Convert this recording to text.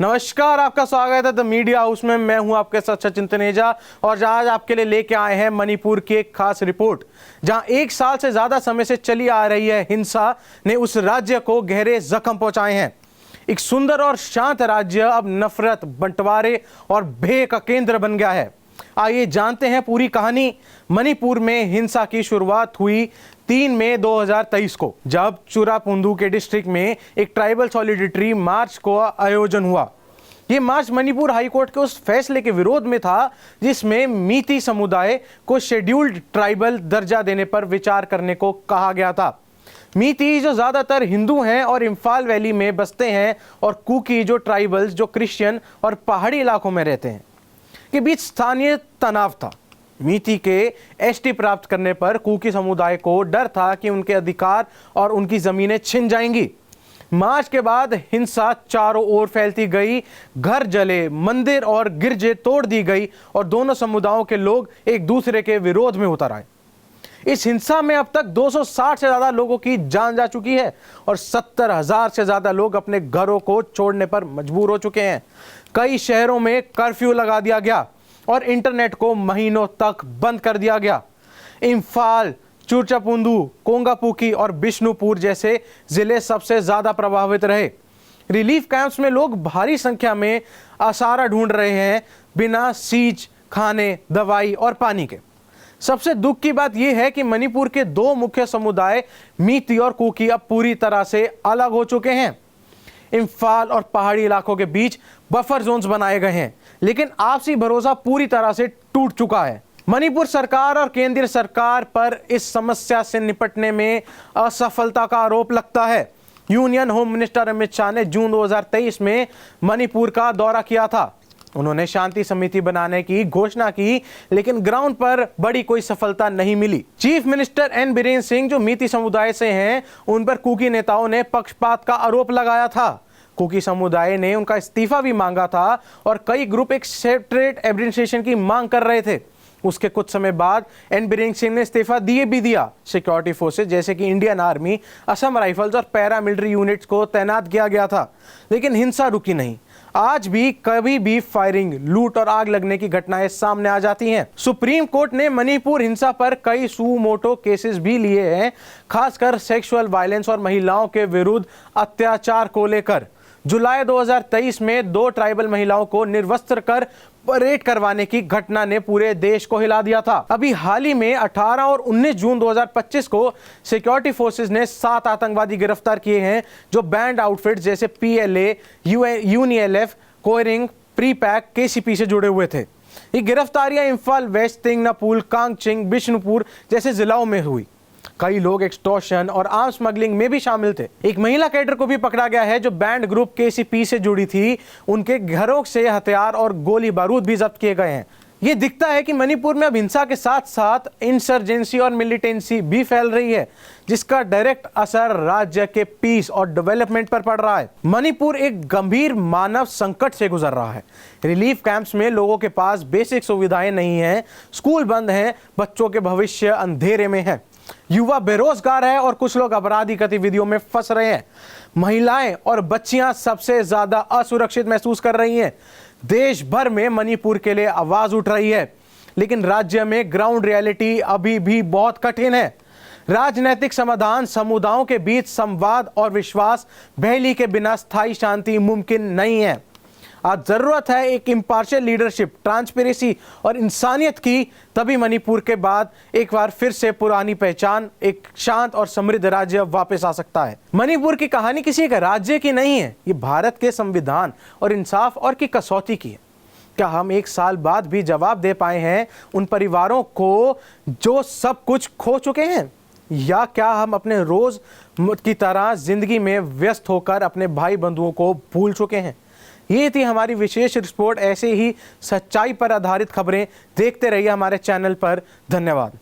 नमस्कार, आपका स्वागत है द मीडिया हाउस में। मैं हूं आपके साथ सचिन तनेजा और आज आपके लिए लेके आए हैं मणिपुर की एक खास रिपोर्ट, जहां 1 साल से ज्यादा समय से चली आ रही है हिंसा ने उस राज्य को गहरे जख्म पहुंचाए हैं। एक सुंदर और शांत राज्य अब नफरत, बंटवारे और भय का केंद्र बन गया है। आइए जानते हैं पूरी कहानी। मणिपुर में हिंसा की शुरुआत हुई 3 मई 2023 को, जब चुरापुंदू के डिस्ट्रिक्ट में एक ट्राइबल सॉलिडेरिटी मार्च को आयोजन हुआ। ये मार्च मणिपुर हाईकोर्ट के उस फैसले के विरोध में था जिसमें मीती समुदाय को शेड्यूल्ड ट्राइबल दर्जा देने पर विचार करने को कहा गया था। मीती जो ज्यादातर हिंदू हैं और इम्फाल वैली में बसते हैं, और कुकी जो ट्राइबल्स जो क्रिश्चियन और पहाड़ी इलाकों में रहते हैं, के बीच स्थानीय तनाव था। मीती के एसटी प्राप्त करने पर कुकी समुदाय को डर था कि उनके अधिकार और उनकी जमीनें छिन जाएंगी। मार्च के बाद हिंसा चारों ओर फैलती गई, घर जले, मंदिर और गिरजे तोड़ दी गई और दोनों समुदायों के लोग एक दूसरे के विरोध में उतर आए। इस हिंसा में अब तक 260 से ज्यादा लोगों की जान जा चुकी है और 70,000 से ज्यादा लोग अपने घरों को छोड़ने पर मजबूर हो चुके हैं। कई शहरों में कर्फ्यू लगा दिया गया और इंटरनेट को महीनों तक बंद कर दिया गया। इम्फाल, चुरापुंदू, कोंगापुकी और बिष्णुपुर जैसे जिले सबसे ज्यादा प्रभावित रहे। रिलीफ कैंप्स में लोग भारी संख्या में आसरा ढूंढ रहे हैं, बिना सींच, खाने, दवाई और पानी के। सबसे दुख की बात यह है कि मणिपुर के 2 मुख्य समुदाय मीती और कुकी अब पूरी तरह से अलग हो चुके हैं। इम्फाल और पहाड़ी इलाकों के बीच बफर जोन्स बनाए गए हैं, लेकिन आपसी भरोसा पूरी तरह से टूट चुका है। मणिपुर सरकार और केंद्रीय सरकार पर इस समस्या से निपटने में असफलता का आरोप लगता है। Union home minister Amit Shah ने जून 2023 में मणिपुर का दौरा किया था। उन्होंने शांति समिति बनाने की घोषणा की, लेकिन ग्राउंड पर बड़ी कोई सफलता नहीं मिली। Chief minister N Biren Singh जो मीती समुदाय से हैं, उन पर कुकी नेताओं ने पक्षपात का आरोप लगाया था। कुकी समुदाय ने उनका इस्तीफा भी मांगा था और कई ग्रुप एक सेपरेट एडमिनिस्ट्रेशन की मांग कर रहे थे। उसके कुछ समय बाद एन बीरेन सिंह ने इस्तीफा भी दिया। सिक्योरिटी फोर्सेस जैसे कि इंडियन आर्मी, असम राइफल्स और पैरामिलिट्री यूनिट्स को तैनात किया गया था, लेकिन हिंसा रुकी नहीं। आज भी कभी भी फायरिंग, लूट और आग लगने की घटनाएं सामने आ जाती हैं। सुप्रीम कोर्ट ने मणिपुर हिंसा पर कई सुमोटो केसेस भी लिए हैं, खासकर सेक्सुअल वायलेंस और महिलाओं के विरुद्ध अत्याचार को लेकर। जुलाई 2023 में 2 ट्राइबल महिलाओं को निर्वस्त्र कर परेड करवाने की घटना ने पूरे देश को हिला दिया था। अभी हाल ही में 18 और 19 जून 2025 को सिक्योरिटी फोर्सेस ने 7 आतंकवादी गिरफ्तार किए हैं, जो बैंड आउटफिट जैसे PLA, UNILF, कोयरिंग, प्रीपैक, KCP से जुड़े हुए थे। ये गिरफ्तारियां इम्फाल वेस्ट, तिंगनापुल, कांगचिंग, बिष्णुपुर जैसे जिलों में हुई। कई लोग एक्सटॉर्शन और आर्म स्मगलिंग में भी शामिल थे। एक महिला कैडर को भी पकड़ा गया है जो बैंड ग्रुप KCP से जुड़ी थी। उनके घरों से हथियार और गोली बारूद भी जब्त किए गए हैं। ये दिखता है कि मणिपुर में अब हिंसा के साथ साथ इंसर्जेंसी और मिलिटेंसी भी फैल रही है, जिसका डायरेक्ट असर राज्य के पीस और डेवलपमेंट पर पड़ रहा है। मणिपुर एक गंभीर मानव संकट से गुजर रहा है। रिलीफ कैंप्स में लोगों के पास बेसिक सुविधाएं नहीं हैं, स्कूल बंद हैं, बच्चों के भविष्य अंधेरे में है, युवा बेरोजगार है और कुछ लोग अपराधी गतिविधियों में फंस रहे हैं। महिलाएं और बच्चियां सबसे ज्यादा असुरक्षित महसूस कर रही हैं। देश भर में मणिपुर के लिए आवाज उठ रही है, लेकिन राज्य में ग्राउंड रियलिटी अभी भी बहुत कठिन है। राजनीतिक समाधान, समुदायों के बीच संवाद और विश्वास बहाली के बिना स्थायी शांति मुमकिन नहीं है। आज जरूरत है एक इम्पार्शियल लीडरशिप, ट्रांसपेरेंसी और इंसानियत की, तभी मणिपुर के बाद एक बार फिर से पुरानी पहचान, एक शांत और समृद्ध राज्य वापस आ सकता है। मणिपुर की कहानी किसी एक राज्य की नहीं है, ये भारत के संविधान और इंसाफ और की कसौटी की है। क्या हम 1 साल बाद भी जवाब दे पाए हैं उन परिवारों को जो सब कुछ खो चुके हैं, या क्या हम अपने रोज की तरह जिंदगी में व्यस्त होकर अपने भाई बंधुओं को भूल चुके हैं? ये थी हमारी विशेष रिपोर्ट। ऐसे ही सच्चाई पर आधारित खबरें देखते रहिए हमारे चैनल पर। धन्यवाद।